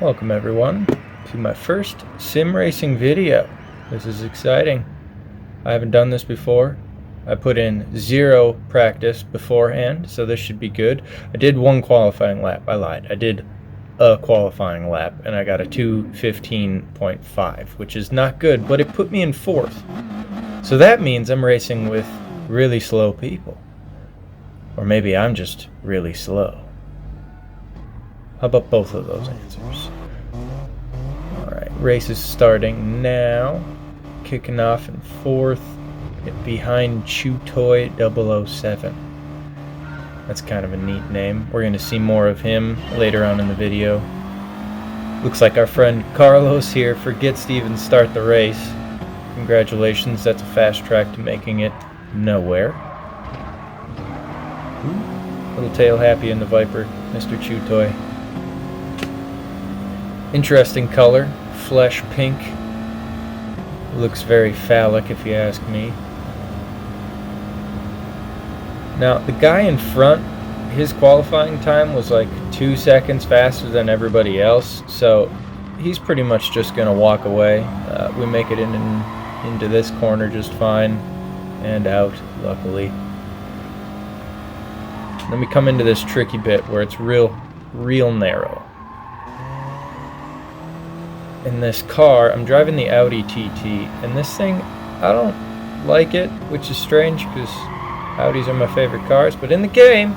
Welcome everyone to my first sim racing video. This is exciting. I haven't done this before. I put in 0 practice beforehand, so this should be good. I did one qualifying lap. I lied. I did a qualifying lap and I got a 2:15.5, which is not good, but it put me in 4th. So that means I'm racing with really slow people. Or maybe I'm just really slow. How about both of those answers? Alright, race is starting now. Kicking off in 4th, behind Chutoy 007. That's kind of a neat name. We're going to see more of him later on in the video. Looks like our friend Carlos here forgets to even start the race. Congratulations, that's a fast track to making it nowhere. Ooh, little tail happy in the Viper, Mr. Chutoy. Interesting color, flesh pink. Looks very phallic if you ask me. Now the guy in front, his qualifying time was like 2 seconds faster than everybody else, so he's pretty much just gonna walk away. We make it into this corner just fine and out, luckily. Then we come into this tricky bit where it's real narrow. In this car, I'm driving the Audi TT, and this thing, I don't like it, which is strange because Audis are my favorite cars, but in the game,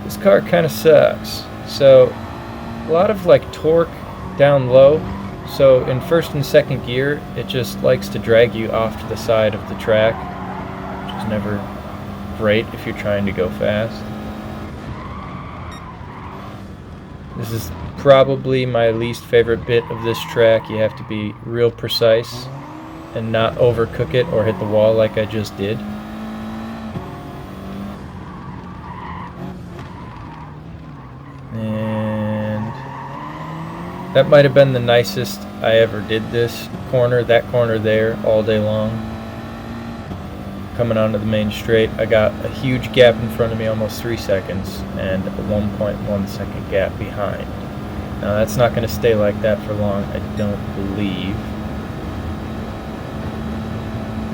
this car kind of sucks. So, a lot of like torque down low, so in 1st and 2nd gear, it just likes to drag you off to the side of the track, which is never great if you're trying to go fast. This is probably my least favorite bit of this track. You have to be real precise and not overcook it or hit the wall like I just did. And that might have been the nicest I ever did this corner, that corner there, all day long. Coming onto the main straight, I got a huge gap in front of me, almost 3 seconds, and a 1.1 second gap behind. Now that's not going to stay like that for long, I don't believe.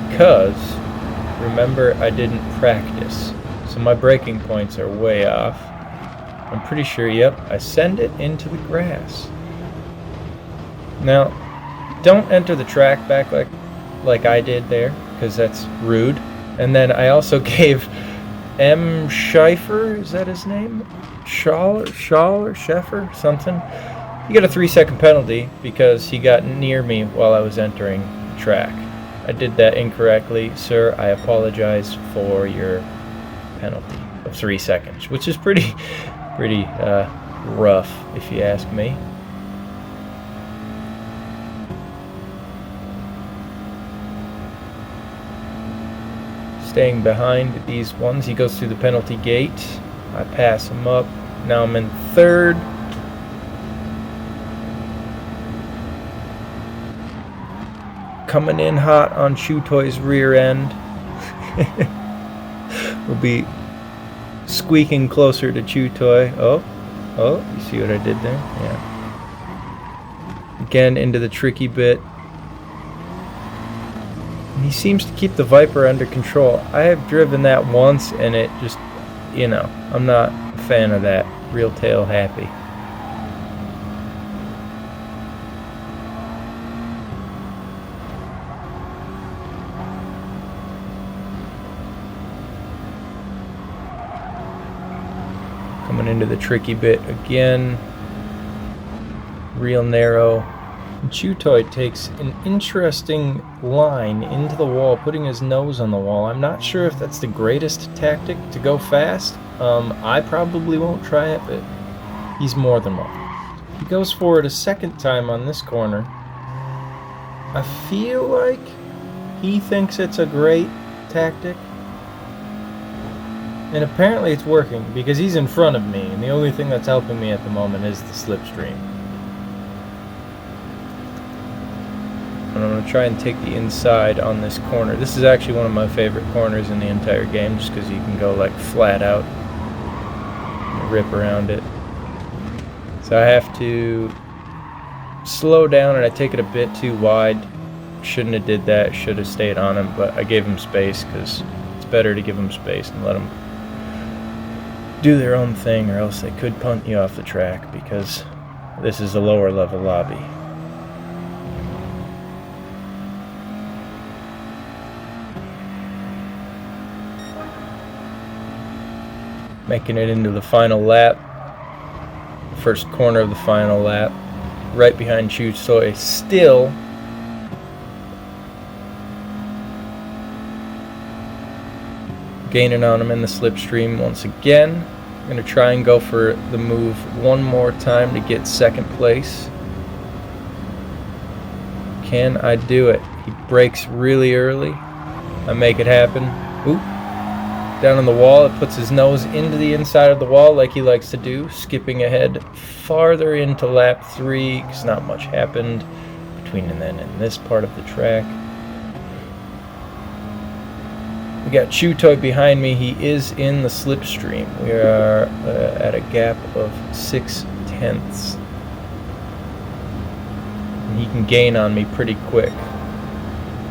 Because, remember, I didn't practice. So my braking points are way off. I'm pretty sure, yep, I send it into the grass. Now, don't enter the track back like I did there, because that's rude. And then I also gave M. Schiffer, is that his name? Scheffer, something. He got a 3-second penalty because he got near me while I was entering the track. I did that incorrectly, sir. I apologize for your penalty of 3 seconds, which is pretty rough, if you ask me. Staying behind these ones, he goes through the penalty gate. I pass him up. Now I'm in 3rd. Coming in hot on Chutoy's rear end. We'll be squeaking closer to Chutoy. Oh, you see what I did there? Yeah. Again, into the tricky bit. He seems to keep the Viper under control. I have driven that once and it just, I'm not a fan of that. Real tail happy. Coming into the tricky bit again. Real narrow. Chutoy takes an interesting line into the wall, putting his nose on the wall. I'm not sure if that's the greatest tactic to go fast. I probably won't try it, but he's more than welcome. He goes for it a 2nd time on this corner. I feel like he thinks it's a great tactic. And apparently it's working, because he's in front of me, and the only thing that's helping me at the moment is the slipstream. And I'm going to try and take the inside on this corner. This is actually one of my favorite corners in the entire game, just because you can go like flat out and rip around it. So I have to slow down and I take it a bit too wide. Shouldn't have did that. Should have stayed on him, but I gave him space because it's better to give them space and let them do their own thing, or else they could punt you off the track because this is a lower level lobby. Making it into the final lap, first corner of the final lap, right behind Chu Soy, still gaining on him in the slipstream once again. I'm going to try and go for the move one more time to get second place. Can I do it? He brakes really early. I make it happen. Oop. Down on the wall, it puts his nose into the inside of the wall like he likes to do, skipping ahead farther into lap 3 because not much happened between then and this part of the track. We got Chu Toy behind me. He is in the slipstream. We are at a gap of 6/10. And he can gain on me pretty quick.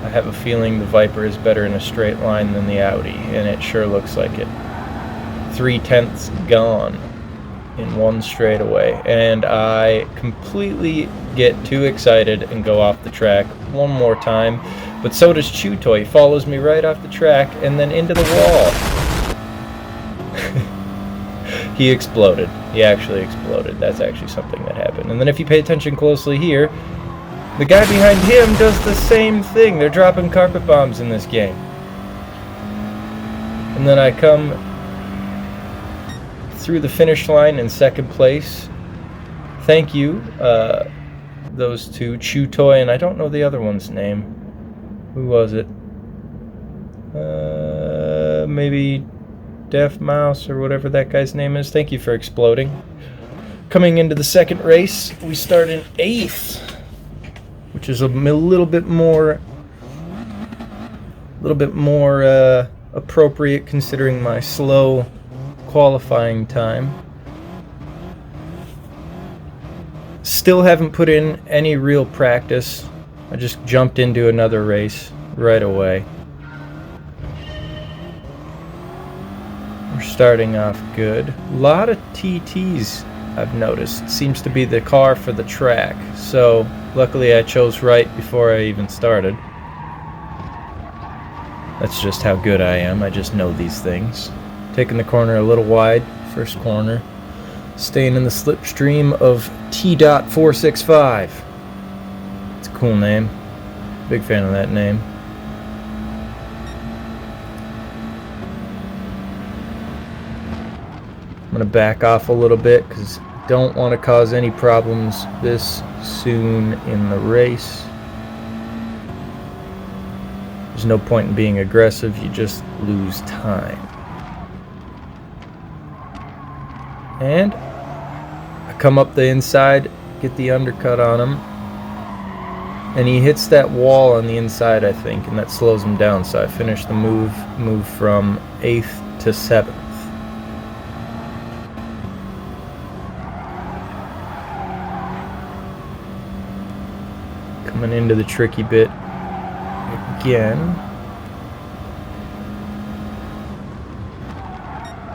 I have a feeling the Viper is better in a straight line than the Audi, and it sure looks like it. 3/10 gone in one straightaway, and I completely get too excited and go off the track one more time. But so does Chu Toy. He follows me right off the track and then into the wall. He exploded. He actually exploded. That's actually something that happened. And then if you pay attention closely here, the guy behind him does the same thing. They're dropping carpet bombs in this game. And then I come through the finish line in second place. Thank you, those two, Chu Toy, and I don't know the other one's name. Who was it? Maybe Deaf Mouse or whatever that guy's name is. Thank you for exploding. Coming into the second race, we start in 8th, which is a little bit more appropriate considering my slow qualifying time. Still haven't put in any real practice. I just jumped into another race right away. We're starting off good. A lot of TTs I've noticed. Seems to be the car for the track. So luckily I chose right before I even started. That's just how good I am. I just know these things. Taking the corner a little wide. First corner. Staying in the slipstream of T.465. It's a cool name. Big fan of that name. I'm going to back off a little bit because I don't want to cause any problems this soon in the race. There's no point in being aggressive, you just lose time. And I come up the inside, get the undercut on him. And he hits that wall on the inside, I think, and that slows him down. So I finish the move from 8th to 7th. Coming into the tricky bit again.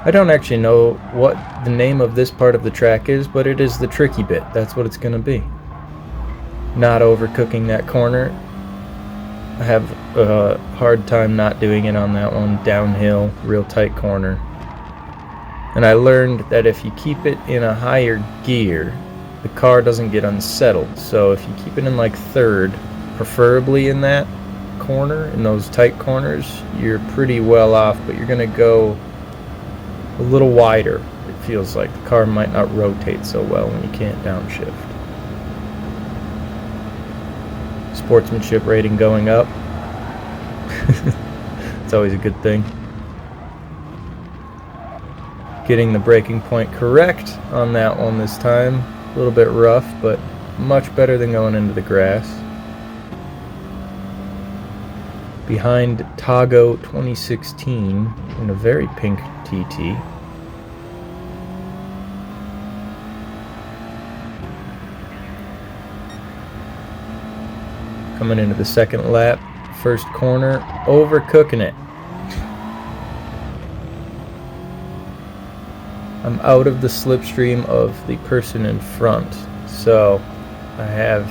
I don't actually know what the name of this part of the track is, but it is the tricky bit. That's what it's going to be. Not overcooking that corner. I have a hard time not doing it on that one. Downhill, real tight corner. And I learned that if you keep it in a higher gear, the car doesn't get unsettled. So if you keep it in like 3rd, preferably in that corner, in those tight corners, you're pretty well off, but you're going to go a little wider. It feels like the car might not rotate so well when you can't downshift. Sportsmanship rating going up. It's always a good thing. Getting the braking point correct on that one this time. A little bit rough, but much better than going into the grass. Behind Tago 2016 in a very pink TT. Coming into the second lap, first corner, overcooking it. I'm out of the slipstream of the person in front, so I have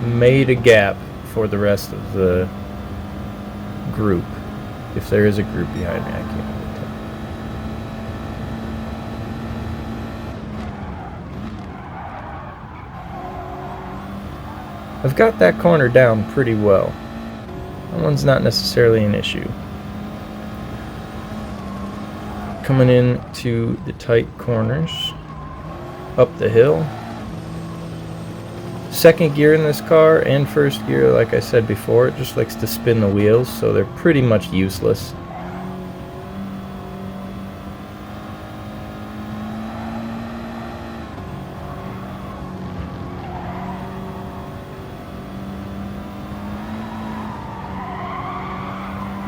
made a gap for the rest of the group. If there is a group behind me, I can't really tell. I've got that corner down pretty well. That one's not necessarily an issue. Coming in to the tight corners, up the hill. Second gear in this car and first gear, like I said before, it just likes to spin the wheels, so they're pretty much useless.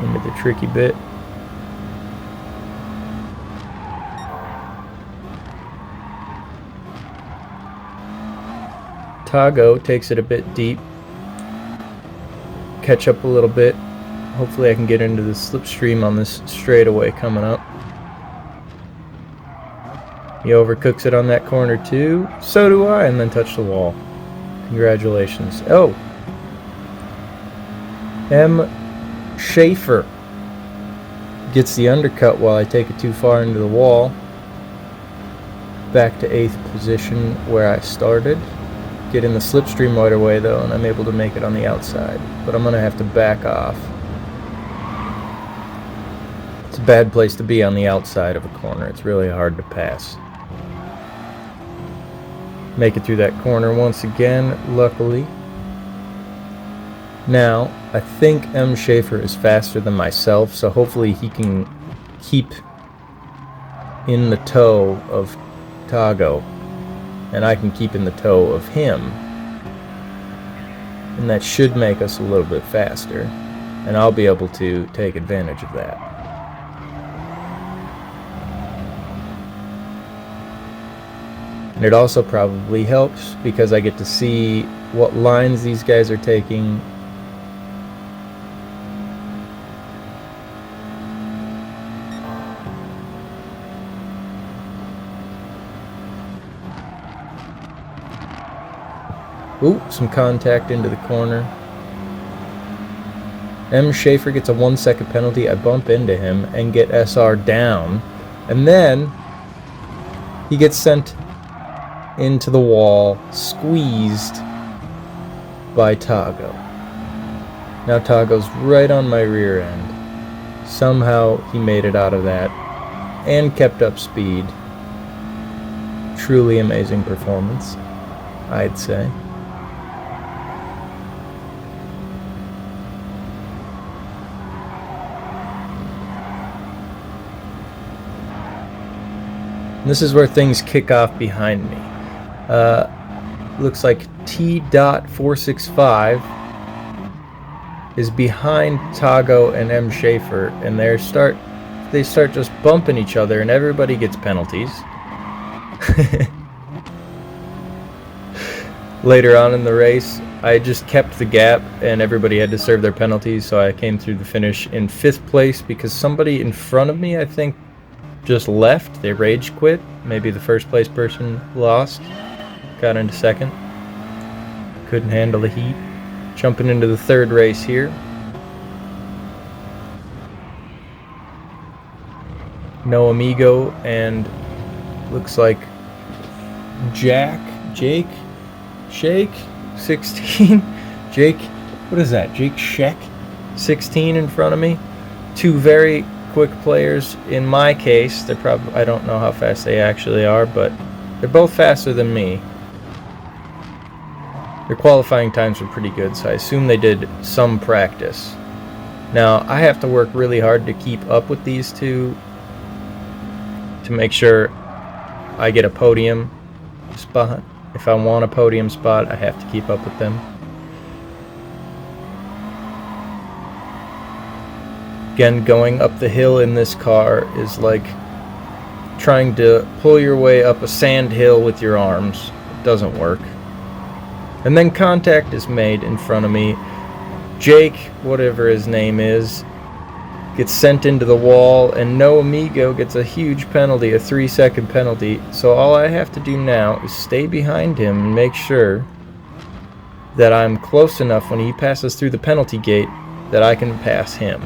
Into the tricky bit. Tago takes it a bit deep. Catch up a little bit. Hopefully I can get into the slipstream on this straightaway coming up. He overcooks it on that corner too. So do I, and then touch the wall. Congratulations. Oh! M. Schaefer gets the undercut while I take it too far into the wall. Back to 8th position where I started. Get in the slipstream right away though, and I'm able to make it on the outside, but I'm going to have to back off. It's a bad place to be on the outside of a corner. It's really hard to pass. Make it through that corner once again, luckily. Now, I think M. Schaefer is faster than myself, so hopefully he can keep in the toe of Tago, and I can keep in the toe of him. And that should make us a little bit faster, and I'll be able to take advantage of that. And it also probably helps because I get to see what lines these guys are taking. Ooh, some contact into the corner. M. Schaefer gets a 1-second penalty. I bump into him and get SR down. And then he gets sent into the wall, squeezed by Tago. Now Tago's right on my rear end. Somehow he made it out of that and kept up speed. Truly amazing performance, I'd say. This is where things kick off behind me. Looks like T.465 is behind Tago and M. Schaefer, and they start just bumping each other, and everybody gets penalties. Later on in the race, I just kept the gap, and everybody had to serve their penalties, so I came through the finish in 5th place because somebody in front of me, I think, just left. They rage quit. Maybe the first place person lost. Got into 2nd. Couldn't handle the heat. Jumping into the 3rd race here. No Amigo and looks like Jake 16. Jake, what is that? Jake Sheck 16 in front of me. Two very quick players. In my case, they're probably, I don't know how fast they actually are, but they're both faster than me. Their qualifying times were pretty good, so I assume they did some practice. Now, I have to work really hard to keep up with these two to make sure I get a podium spot. If I want a podium spot, I have to keep up with them. Again, going up the hill in this car is like trying to pull your way up a sand hill with your arms. It doesn't work. And then contact is made in front of me. Jake, whatever his name is, gets sent into the wall, and No Amigo gets a huge penalty, a 3-second penalty. So all I have to do now is stay behind him and make sure that I'm close enough when he passes through the penalty gate that I can pass him.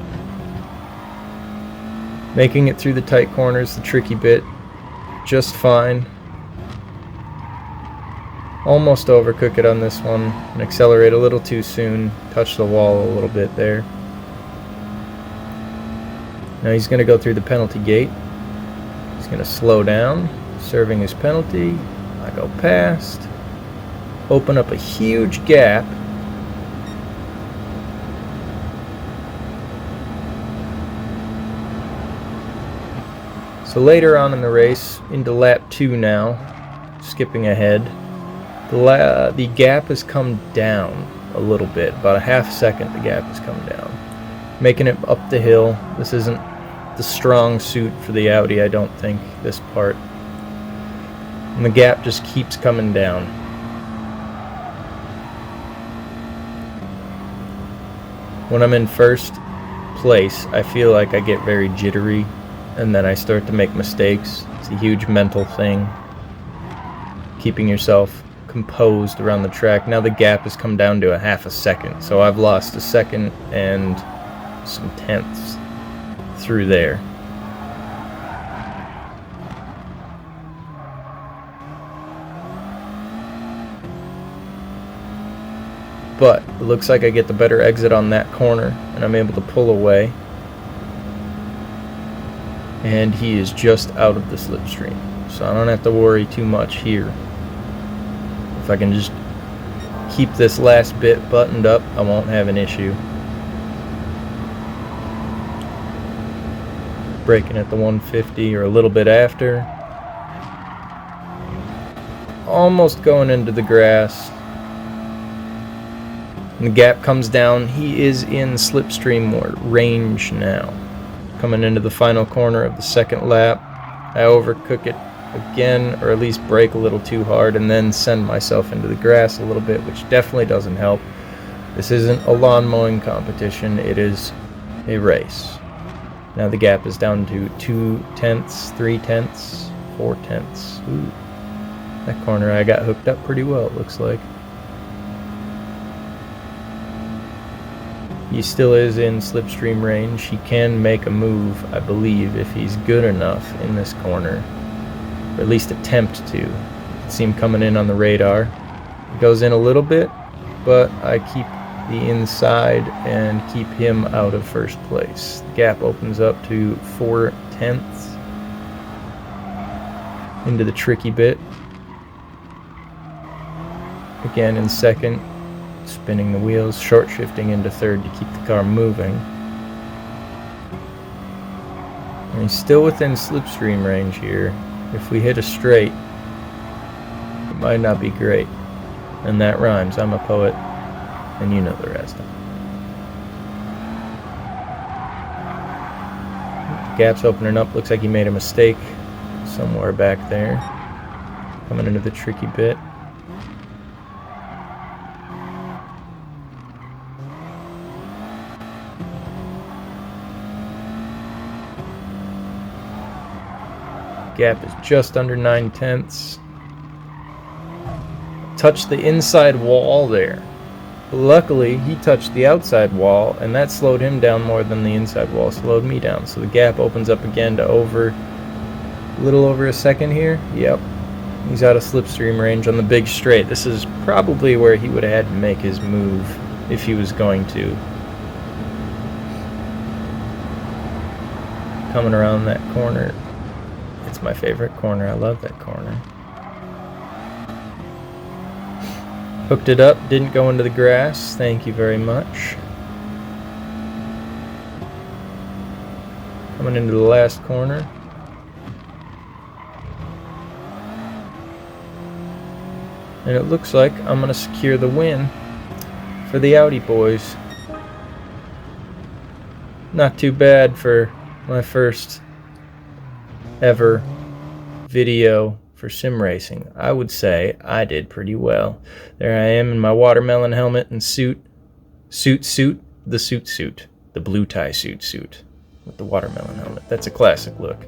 Making it through the tight corners, the tricky bit, just fine. Almost overcook it on this one and accelerate a little too soon. Touch the wall a little bit there. Now he's going to go through the penalty gate. He's going to slow down, serving his penalty. I go past. Open up a huge gap. So later on in the race, into lap 2 now, skipping ahead, the gap has come down a little bit, about a half second the gap has come down. Making it up the hill. This isn't the strong suit for the Audi, I don't think, this part. And the gap just keeps coming down. When I'm in first place, I feel like I get very jittery, and then I start to make mistakes. It's a huge mental thing. Keeping yourself composed around the track. Now the gap has come down to a half a second, so I've lost a second and some tenths through there. But it looks like I get the better exit on that corner, and I'm able to pull away. And he is just out of the slipstream, so I don't have to worry too much here. If I can just keep this last bit buttoned up, I won't have an issue. Braking at the 150 or a little bit after. Almost going into the grass. And the gap comes down. He is in slipstream range now. Coming into the final corner of the second lap. I overcook it again, or at least brake a little too hard, and then send myself into the grass a little bit, which definitely doesn't help. This isn't a lawn mowing competition, it is a race. Now the gap is down to 2 tenths, 3 tenths, 4 tenths. Ooh, that corner I got hooked up pretty well, it looks like. He still is in slipstream range. He can make a move, I believe, if he's good enough in this corner. Or at least attempt to. You can see him coming in on the radar. He goes in a little bit, but I keep the inside and keep him out of first place. The gap opens up to 4 tenths into the tricky bit. Again in second, spinning the wheels, short shifting into third to keep the car moving. And he's still within slipstream range here. If we hit a straight, it might not be great. And that rhymes. I'm a poet, and you know the rest. The gap's opening up. Looks like he made a mistake somewhere back there. Coming into the tricky bit. Gap is just under 9 tenths. Touched the inside wall there. Luckily, he touched the outside wall, and that slowed him down more than the inside wall slowed me down. So the gap opens up again to a little over a second here. Yep. He's out of slipstream range on the big straight. This is probably where he would have had to make his move if he was going to. Coming around that corner. It's my favorite corner. I love that corner. Hooked it up, didn't go into the grass. Thank you very much. Coming into the last corner. And it looks like I'm going to secure the win for the Audi boys. Not too bad for my first ever video for sim racing. I would say I did pretty well. There I am in my watermelon helmet and suit, suit, the suit, the blue tie suit with the watermelon helmet. That's a classic look.